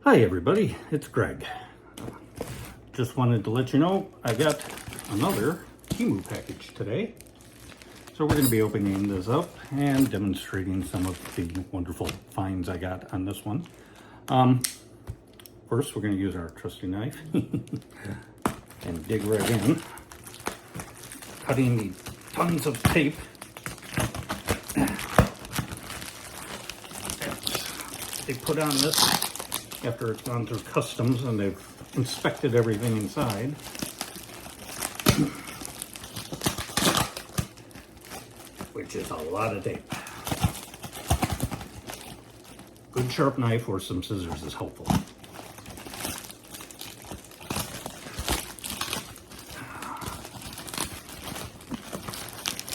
Hi everybody, it's Greg. Just wanted to let you know I got another Temu package today. So we're going to be opening this up and demonstrating some of the wonderful finds I got on this one. First we're going to use our trusty knife and dig right in, cutting the tons of tape they put on this after it's gone through customs and they've inspected everything inside. Which is a lot of tape. Good sharp knife or some scissors is helpful.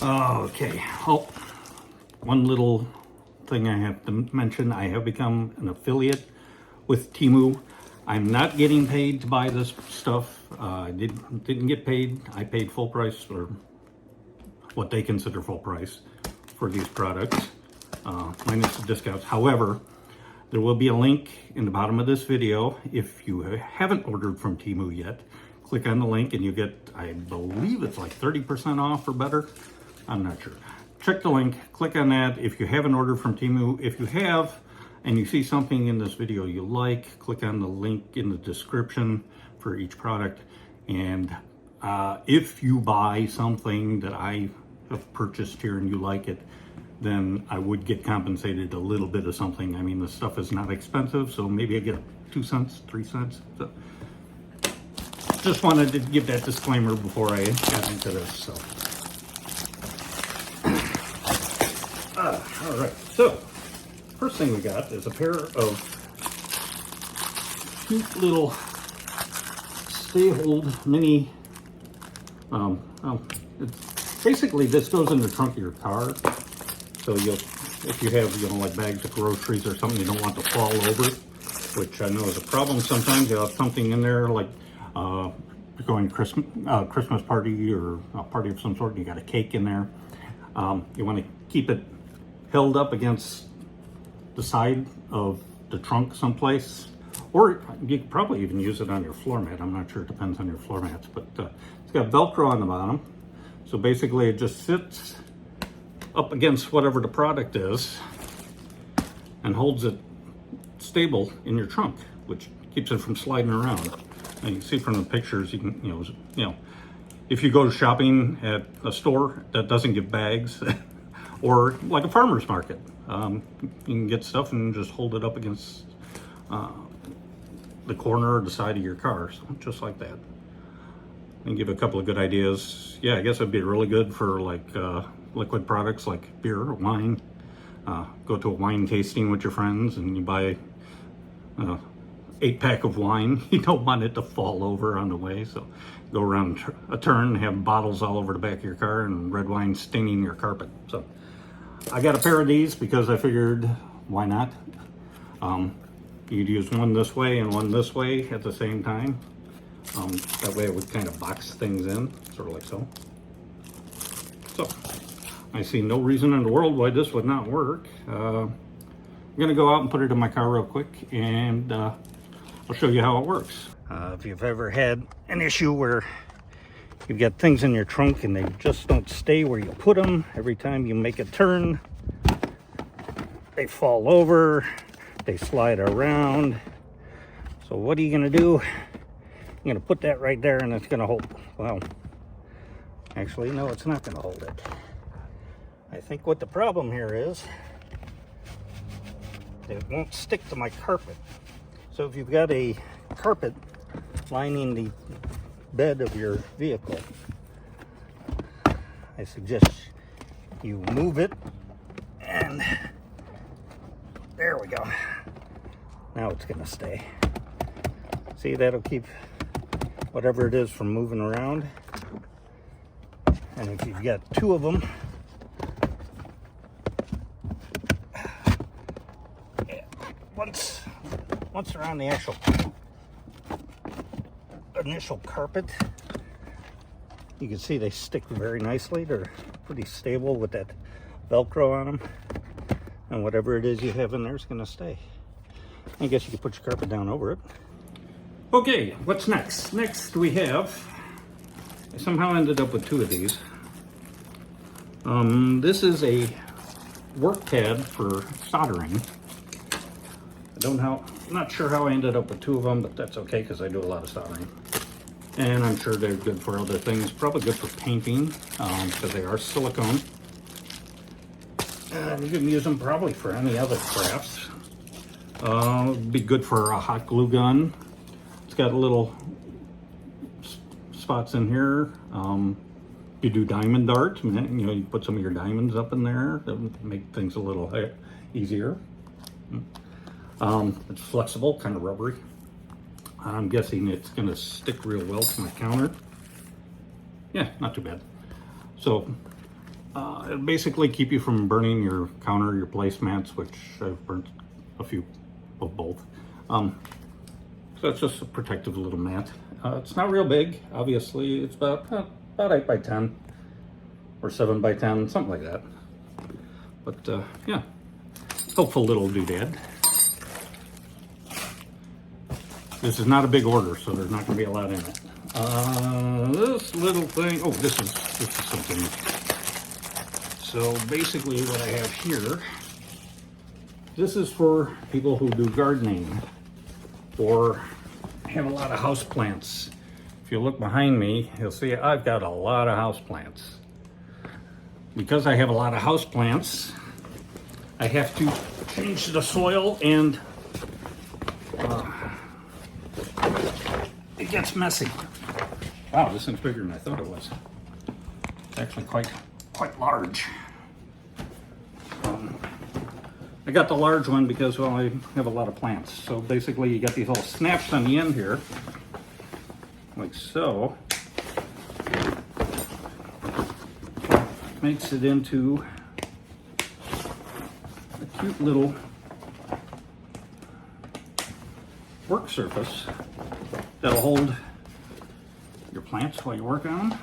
Okay, oh, one little thing I have to mention, I have become an affiliate with Temu. I'm not getting paid to buy this stuff. I didn't get paid. I paid full price, or what they consider full price, for these products, minus the discounts. However, there will be a link in the bottom of this video. If you haven't ordered from Temu yet, click on the link and you get, I believe it's like 30% off or better. I'm not sure. Check the link, click on that. If you haven't ordered from Temu, if you have and you see something in this video you like, click on the link in the description for each product. And if you buy something that I have purchased here and you like it, then I would get compensated a little bit of something. I mean, the stuff is not expensive, so maybe I get 2 cents, 3 cents. So just wanted to give that disclaimer before I got into this. So all right, so first thing we got is a pair of cute little stay-hold mini, basically this goes in the trunk of your car. So if you have, like bags of groceries or something you don't want to fall over, which I know is a problem sometimes. You have something in there like you're going to Christmas party or a party of some sort and you got a cake in there. You want to keep it held up against the side of the trunk someplace, or you could probably even use it on your floor mat. I'm not sure, it depends on your floor mats, but it's got Velcro on the bottom. So basically it just sits up against whatever the product is and holds it stable in your trunk, which keeps it from sliding around. And you can see from the pictures, you can, you know, if you go to shopping at a store that doesn't give bags, or like a farmer's market, you can get stuff and just hold it up against the corner or the side of your car, so just like that. And give a couple of good ideas. Yeah, I guess it'd be really good for like liquid products like beer or wine. Go to a wine tasting with your friends and you buy 8-pack of wine. You don't want it to fall over on the way, so go around a turn and have bottles all over the back of your car and red wine staining your carpet. So I got a pair of these because I figured, why not? You'd use one this way and one this way at the same time. That way it would kind of box things in, sort of like so. So I see no reason in the world why this would not work. I'm gonna go out and put it in my car real quick and I'll show you how it works. If you've ever had an issue where you've got things in your trunk and they just don't stay where you put them, every time you make a turn, they fall over, they slide around. So what are you gonna do? I'm gonna put that right there and it's gonna hold. Well, actually, no, it's not gonna hold it. I think what the problem here is, it won't stick to my carpet. So if you've got a carpet lining the bed of your vehicle, I suggest you move it, and there we go. Now it's gonna stay. See, that'll keep whatever it is from moving around. And if you've got 2 of them, once they're on the actual initial carpet, you can see they stick very nicely. They're pretty stable with that Velcro on them, and whatever it is you have in there is going to stay. I guess you could put your carpet down over it. Okay, what's next? Next we have, I somehow ended up with 2 of these. This is a work pad for soldering. I'm not sure how I ended up with 2 of them, but that's okay because I do a lot of soldering. And I'm sure they're good for other things. Probably good for painting because they are silicone. You can use them probably for any other crafts. Be good for a hot glue gun. It's got little spots in here. You do diamond dart, you know, you put some of your diamonds up in there to make things a little easier. It's flexible, kind of rubbery. I'm guessing it's going to stick real well to my counter. Yeah, not too bad. So it'll basically keep you from burning your counter, your placemats, which I've burnt a few of both. So it's just a protective little mat. It's not real big, obviously. It's about 8 by 10 or 7 by 10, something like that. But yeah, helpful little doodad. This is not a big order, so there's not going to be a lot in it. This little thing, oh, this is something. So basically what I have here, this is for people who do gardening or have a lot of house plants. If you look behind me, you'll see I've got a lot of house plants. Because I have a lot of house plants, I have to change the soil and it gets messy. Wow, this thing's bigger than I thought it was. It's actually quite large. I got the large one because, well, I have a lot of plants. So basically you got these little snaps on the end here, like so. Makes it into a cute little work surface that'll hold your plants while you work on them.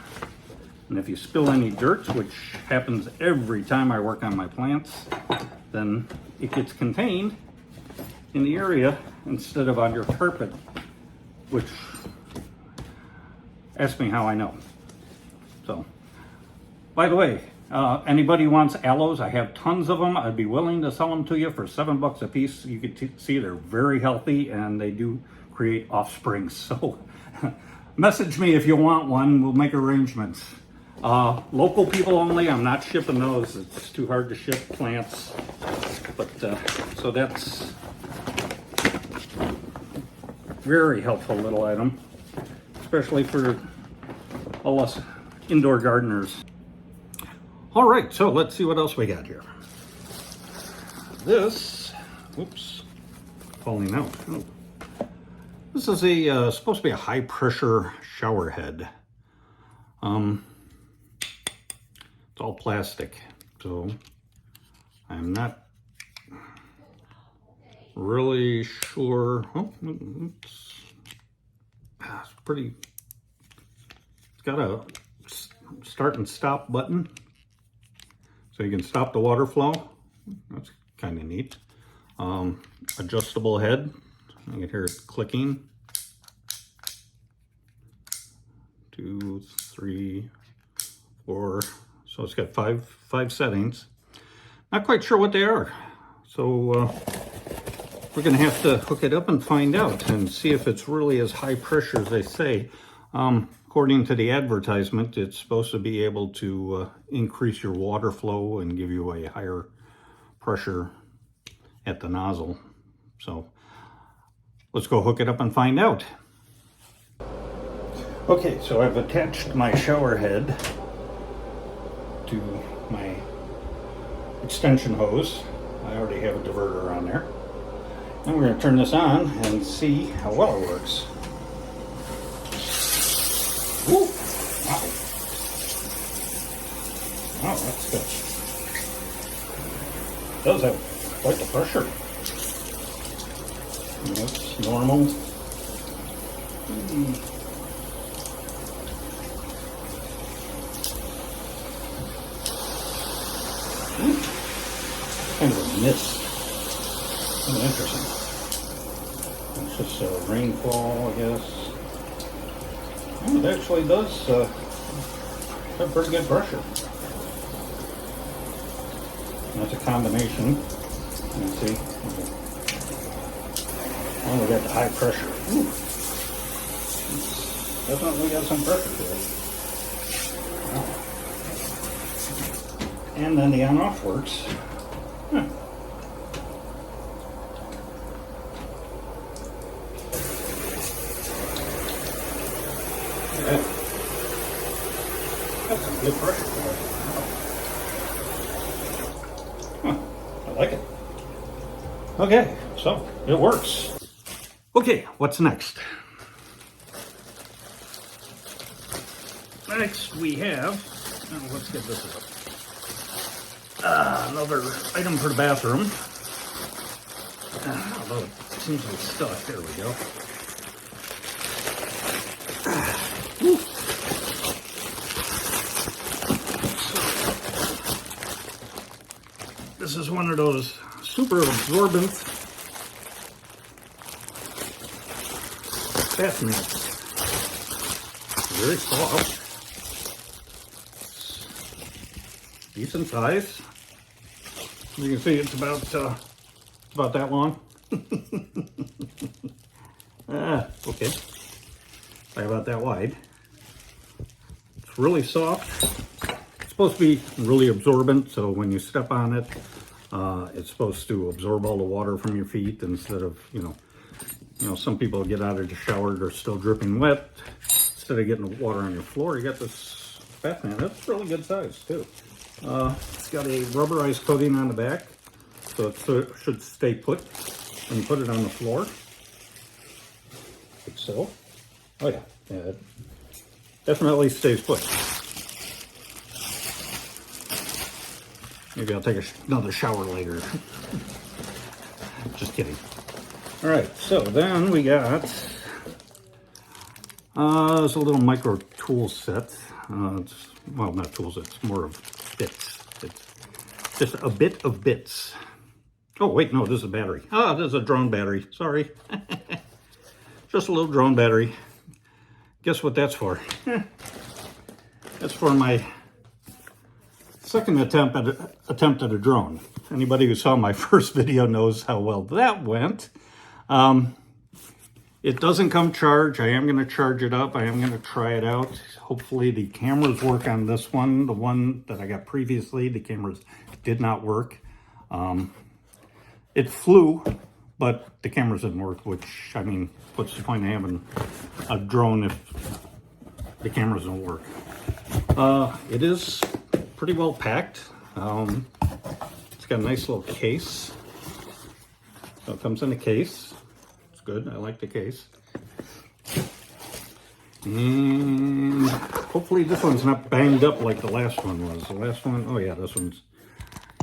And if you spill any dirt, which happens every time I work on my plants, then it gets contained in the area instead of on your carpet, which, ask me how I know. So, by the way, anybody wants aloes, I have tons of them. I'd be willing to sell them to you for $7 a piece. You can see they're very healthy and they do create offspring. So message me if you want one, we'll make arrangements. Local people only, I'm not shipping those. It's too hard to ship plants. But so that's very helpful little item, especially for all us indoor gardeners. All right, so let's see what else we got here. This, whoops, falling out. Oh. This is a supposed to be a high pressure shower head. It's all plastic, so I'm not really sure. Oh, it's pretty. It's got a start and stop button, so you can stop the water flow. That's kind of neat. Adjustable head. I can hear it clicking. 2, 3, 4. So it's got five settings. Not quite sure what they are. So we're gonna have to hook it up and find out and see if it's really as high pressure as they say. According to the advertisement, it's supposed to be able to increase your water flow and give you a higher pressure at the nozzle. So let's go hook it up and find out. Okay, so I've attached my shower head to my extension hose. I already have a diverter on there. And we're going to turn this on and see how well it works. Ooh, wow. Wow, that's good. It does have quite the pressure. That's normal. Kind of a mist. Oh, interesting. It's just rainfall, I guess. Oh, it actually does have pretty good pressure. That's a combination. Let's see. Oh, we got the high pressure. Ooh. Definitely got some pressure to it. Wow. And then the on-off works. Huh. Yeah. That's some good pressure for it. Huh. I like it. Okay, so it works. Okay, what's next? Next we have, oh, let's get this up. Another item for the bathroom. Although it seems to be stuck. There we go. This is one of those super absorbent bath mats. Very soft. Decent size. You can see it's about that long. Okay. About that wide. It's really soft. It's supposed to be really absorbent, so when you step on it, it's supposed to absorb all the water from your feet instead of, you know, some people get out of the shower, they're still dripping wet. Instead of getting the water on your floor, you got this bath mat. That's really good size too. It's got a rubberized coating on the back, so it should stay put when you put it on the floor. Like so. Oh yeah, it definitely stays put. Maybe I'll take another shower later. Just kidding. All right, so then we got this a little micro tool set. It's, well, not tools, it's more of bits. It's just a bit of bits. Oh, wait, no, this is a battery. Ah, this is a drone battery. Sorry. Just a little drone battery. Guess what that's for? That's for my second attempt at a drone. Anybody who saw my first video knows how well that went. It doesn't come charged. I am going to charge it up. I am going to try it out. Hopefully the cameras work on this one. The one that I got previously, the cameras did not work. It flew, but the cameras didn't work, which, I mean, what's the point of having a drone if the cameras don't work? It is pretty well packed. It's got a nice little case. So it comes in a case. It's good. I like the case. And hopefully this one's not banged up like the last one was. The last one, oh yeah, this one's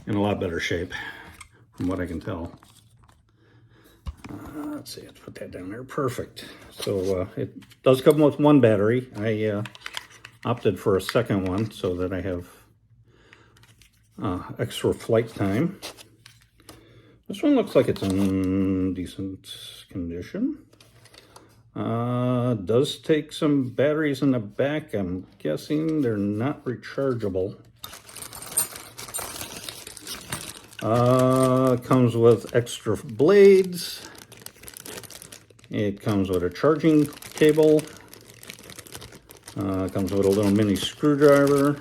in a lot better shape from what I can tell. Let's see, let's put that down there. Perfect. So it does come with one battery. I opted for a second one so that I have extra flight time. This one looks like it's in decent condition. Does take some batteries in the back. I'm guessing they're not rechargeable. Comes with extra blades. It comes with a charging cable. Comes with a little mini screwdriver.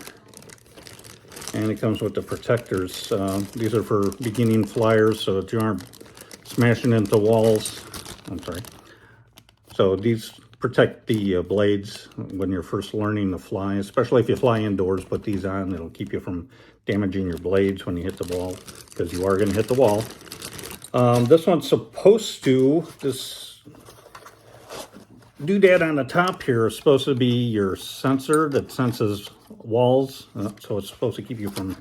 And it comes with the protectors. These are for beginning flyers, so that you aren't smashing into walls. I'm sorry. So these protect the blades when you're first learning to fly, especially if you fly indoors. Put these on, it'll keep you from damaging your blades when you hit the wall, because you are going to hit the wall. This one's supposed to, this doodad on the top here is supposed to be your sensor that senses walls, so it's supposed to keep you from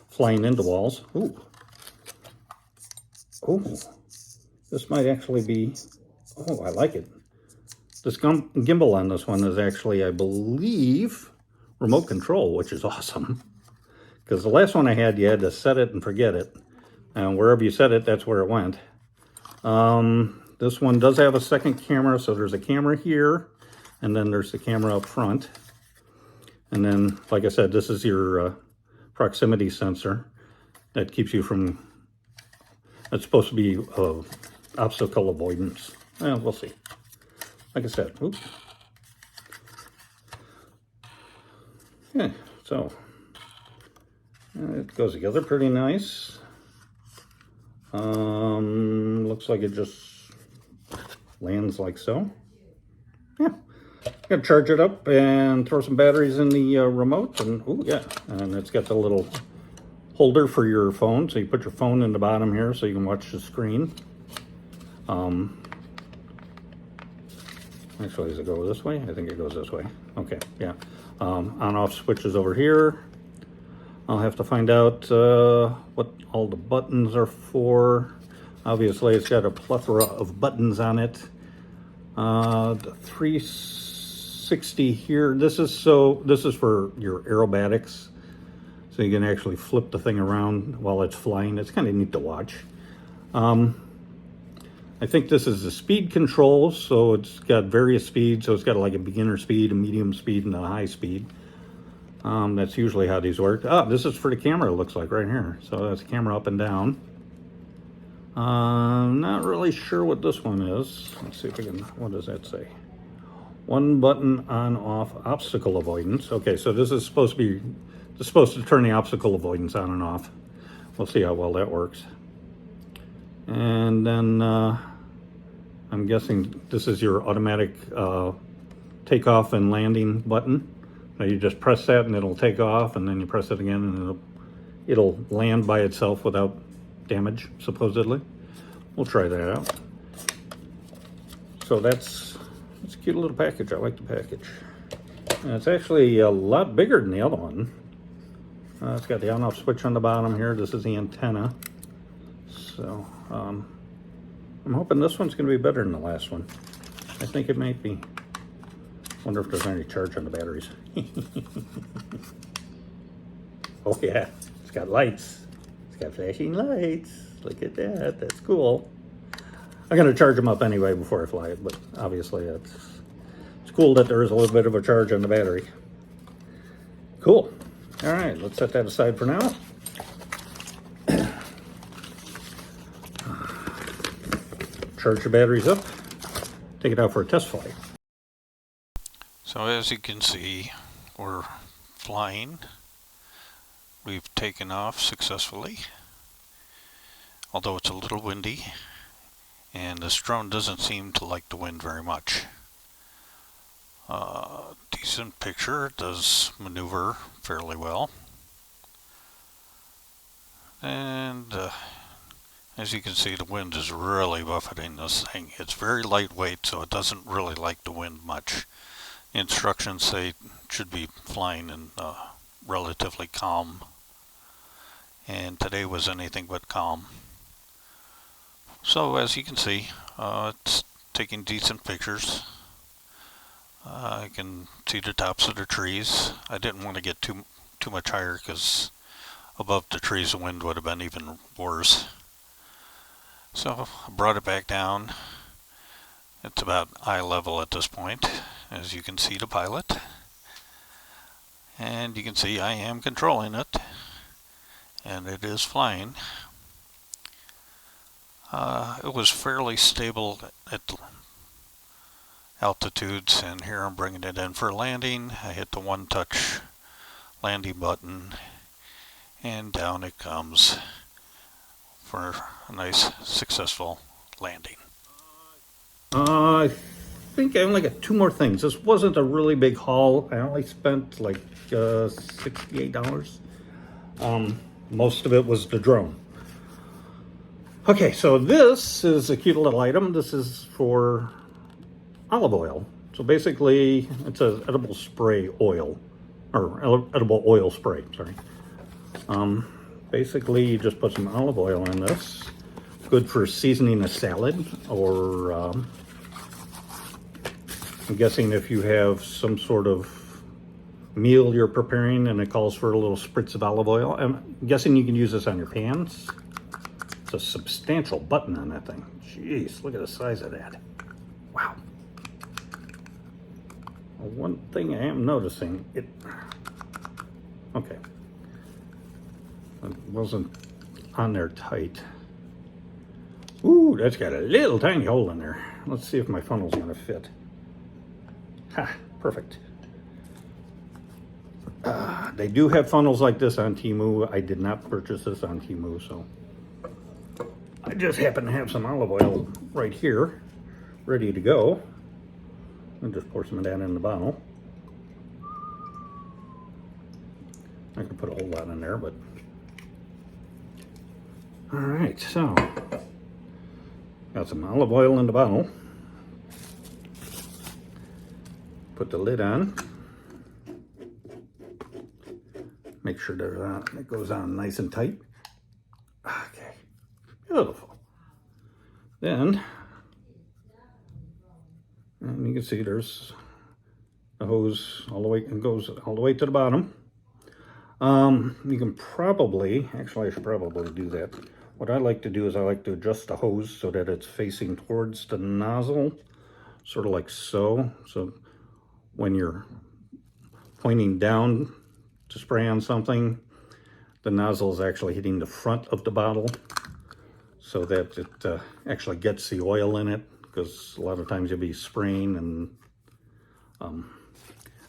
flying into walls. Ooh. Oh, this might actually be, oh, I like it. This gimbal on this one is actually, I believe, remote control, which is awesome. Because the last one I had, you had to set it and forget it. And wherever you set it, that's where it went. This one does have a second camera, so there's a camera here, and then there's the camera up front. And then, like I said, this is your proximity sensor that keeps you from, it's supposed to be obstacle avoidance. Well, we'll see. Like I said, oops. Okay, so it goes together pretty nice. Looks like it just lands like so. Yeah, gotta charge it up and throw some batteries in the remote, and oh yeah, and it's got the little holder for your phone, so you put your phone in the bottom here so you can watch the screen. Actually, does it go this way? I think it goes this way. Okay, yeah. On-off switches over here. I'll have to find out what all the buttons are for. Obviously, it's got a plethora of buttons on it. The 360 here. This is for your aerobatics, so you can actually flip the thing around while it's flying. It's kind of neat to watch. I think this is the speed control, so it's got various speeds. So it's got like a beginner speed, a medium speed, and a high speed. That's usually how these work. Ah, this is for the camera, it looks like, right here. So that's camera up and down. Not really sure what this one is. Let's see if we can, what does that say? One button on off obstacle avoidance. Okay, so this is supposed to turn the obstacle avoidance on and off. We'll see how well that works. And then I'm guessing this is your automatic takeoff and landing button. Now you just press that and it'll take off, and then you press it again and it'll land by itself without damage, supposedly. We'll try that out. So that's a cute little package. I like the package. And it's actually a lot bigger than the other one. It's got the on-off switch on the bottom here. This is the antenna. So I'm hoping this one's going to be better than the last one. I think it might be. Wonder if there's any charge on the batteries. Oh yeah, it's got lights. It's got flashing lights. Look at that. That's cool. I'm going to charge them up anyway before I fly it, but obviously it's cool that there is a little bit of a charge on the battery. Cool. All right, let's set that aside for now. Charge the batteries up, take it out for a test flight. So as you can see, we're flying. We've taken off successfully, although it's a little windy, and this drone doesn't seem to like the wind very much. Decent picture, does maneuver fairly well. And as you can see, the wind is really buffeting this thing. It's very lightweight, so it doesn't really like the wind much. Instructions say it should be flying in relatively calm, and today was anything but calm. So as you can see, it's taking decent pictures. I can see the tops of the trees. I didn't want to get too much higher because above the trees the wind would have been even worse. So I brought it back down. It's about eye level at this point, as you can see the pilot. And you can see I am controlling it, and it is flying. It was fairly stable at altitudes, and here I'm bringing it in for landing. I hit the one-touch landing button, and down it comes for a nice successful landing. I think I only got two more things. This wasn't a really big haul. I only spent like $68. Most of it was the drone. Okay, so this is a cute little item. This is for olive oil. So basically, it's an edible spray oil, or edible oil spray, sorry. Basically, you just put some olive oil in this. Good for seasoning a salad, or I'm guessing if you have some sort of meal you're preparing and it calls for a little spritz of olive oil. I'm guessing you can use this on your pans. It's a substantial button on that thing. Jeez, look at the size of that. Wow. Well, one thing I am noticing, okay. It wasn't on there tight. Ooh, that's got a little tiny hole in there. Let's see if my funnel's gonna fit. Ha, perfect. They do have funnels like this on Temu. I did not purchase this on Temu, so. I just happen to have some olive oil right here, ready to go. I'll just pour some of that in the bottle. I could put a whole lot in there, but. All right, so. Got some olive oil in the bottle. Put the lid on. Make sure that it goes on nice and tight. Okay, beautiful. Then, and you can see there's the hose all the way, and goes all the way to the bottom. You can probably, actually I should probably do that. What I like to do is I like to adjust the hose so that it's facing towards the nozzle, sort of like so. So when you're pointing down to spray on something, the nozzle is actually hitting the front of the bottle so that it actually gets the oil in it, because a lot of times you'll be spraying and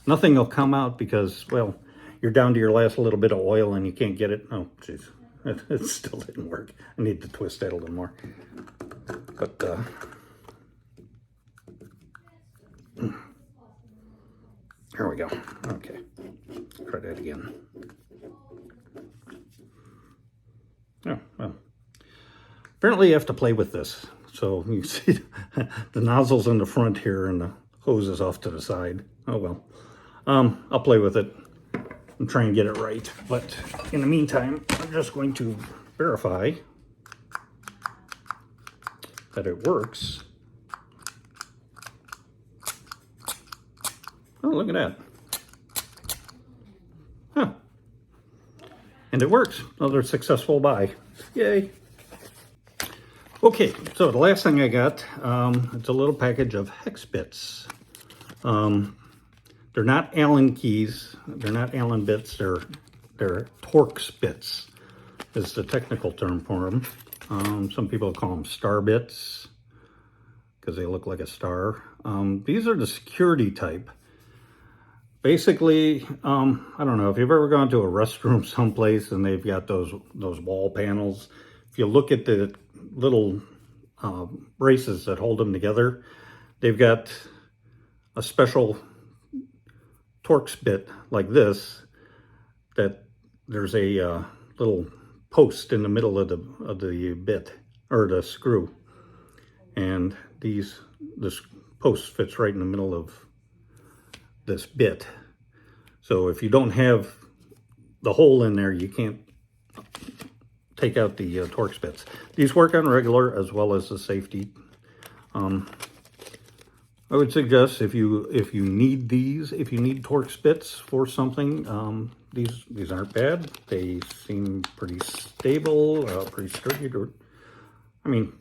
nothing will come out because, well, you're down to your last little bit of oil and you can't get it. Oh, jeez. It still didn't work. I need to twist that a little more. But, here we go. Okay. Try that again. Oh, well. Apparently you have to play with this. So you see the nozzle's in the front here and the hose is off to the side. Oh, well. I'll play with it and try and get it right. But in the meantime, I'm just going to verify that it works. Oh, look at that. Huh. And it works. Another successful buy. Yay. Okay, so the last thing I got, it's a little package of hex bits. They're not Allen keys. They're not Allen bits. They're Torx bits is the technical term for them. Some people call them star bits because they look like a star. These are the security type. Basically, I don't know if you've ever gone to a restroom someplace and they've got those wall panels. If you look at the little braces that hold them together, they've got a special Torx bit like this, that there's a little post in the middle of the bit, or the screw, and this post fits right in the middle of this bit. So if you don't have the hole in there, you can't take out the Torx bits. These work on regular as well as the safety. I would suggest if you need these, if you need Torx bits for something, these aren't bad. They seem pretty stable, pretty sturdy. I mean,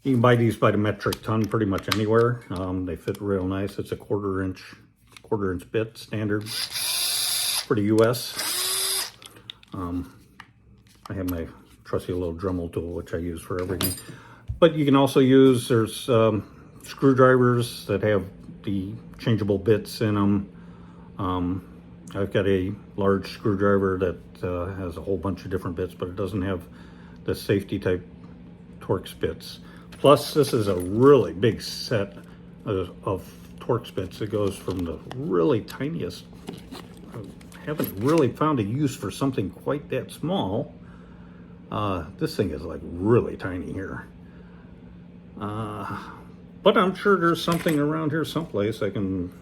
you can buy these by the metric ton pretty much anywhere. They fit real nice. It's a quarter inch bit, standard for the US. I have my trusty little Dremel tool, which I use for everything. But you can also use, there's screwdrivers that have the changeable bits in them. I've got a large screwdriver that has a whole bunch of different bits, but it doesn't have the safety type Torx bits. Plus, this is a really big set of Torx bits. It goes from the really tiniest. I haven't really found a use for something quite that small. This thing is like really tiny here. But I'm sure there's something around here someplace I can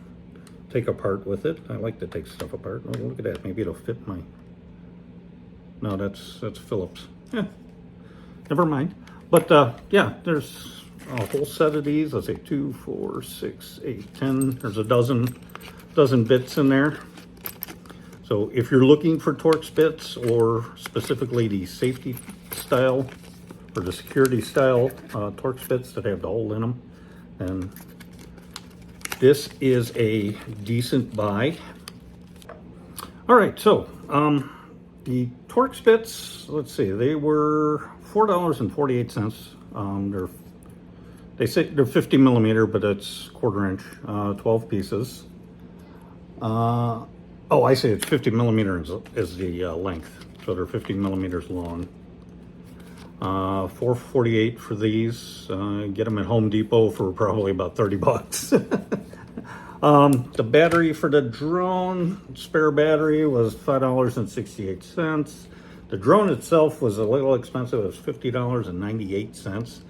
take apart with it. I like to take stuff apart. Oh, look at that. Maybe it'll fit my... No, that's Phillips. Yeah, never mind. But yeah, there's a whole set of these. Let's say 2, 4, 6, 8, 10. There's a dozen bits in there. So if you're looking for Torx bits, or specifically the safety style or the security style Torx bits that have the hole in them. And this is a decent buy. All right, so the Torx bits, let's see, they were $4.48. They say they're 50 millimeter, but it's 1/4 inch, 12 pieces. Oh, I say it's 50 millimeters is the length, so they're 50 millimeters long. $4.48 for these. Get them at Home Depot for probably about 30 bucks. The battery for the drone, spare battery, was $5.68. The drone itself was a little expensive. It was $50.98,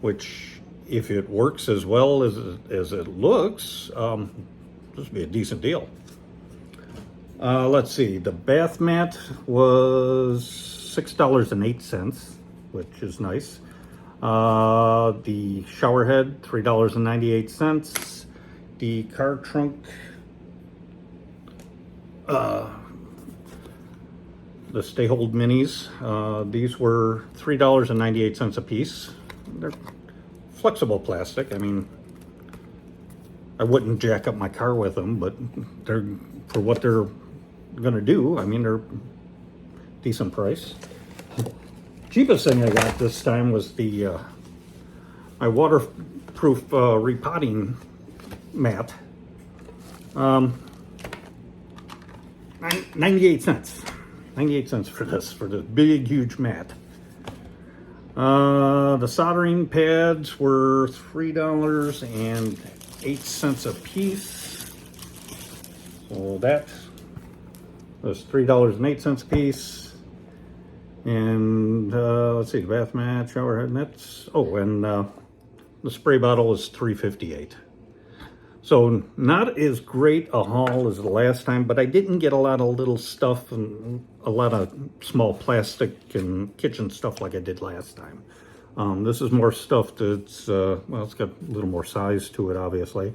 which, if it works as well as it looks, this would be a decent deal. Let's see, the bath mat was $6.08, which is nice. The shower head, $3.98. The car trunk, the Stay Hold Minis, these were $3.98 a piece. They're flexible plastic. I mean, I wouldn't jack up my car with them, but they're, for what they're gonna do, I mean, they're decent price. Cheapest thing I got this time was the my waterproof repotting mat. 98 cents. 98 cents for this big, huge mat. The soldering pads were $3.08 a piece. So that was $3.08 a piece. And let's see, the bath mat, shower head, nets. Oh, and the spray bottle is $3.58. So not as great a haul as the last time, but I didn't get a lot of little stuff and a lot of small plastic and kitchen stuff like I did last time. This is more stuff that's, well, it's got a little more size to it, obviously.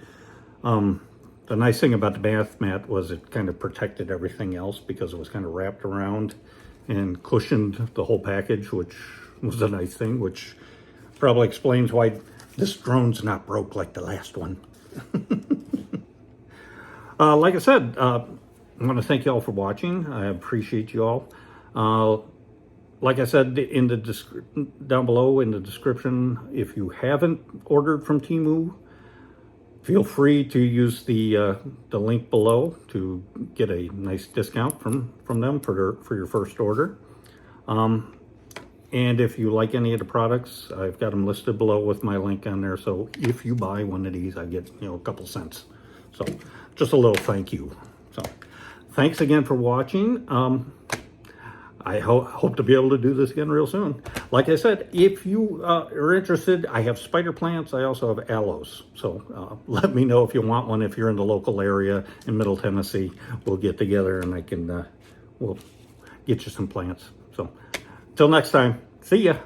The nice thing about the bath mat was it kind of protected everything else because it was kind of wrapped around and cushioned the whole package, which was a nice thing, which probably explains why this drone's not broke like the last one. Like I said, I want to thank you all for watching. I appreciate you all. Like I said in the down below in the description, if you haven't ordered from Temu, feel free to use the link below to get a nice discount from them for your first order. And if you like any of the products, I've got them listed below with my link on there. So if you buy one of these, I get, a couple cents. So just a little thank you. So thanks again for watching. I hope to be able to do this again real soon. Like I said, if you are interested, I have spider plants. I also have aloes. So let me know if you want one. If you're in the local area in Middle Tennessee, we'll get together and I can, we'll get you some plants. So till next time, see ya.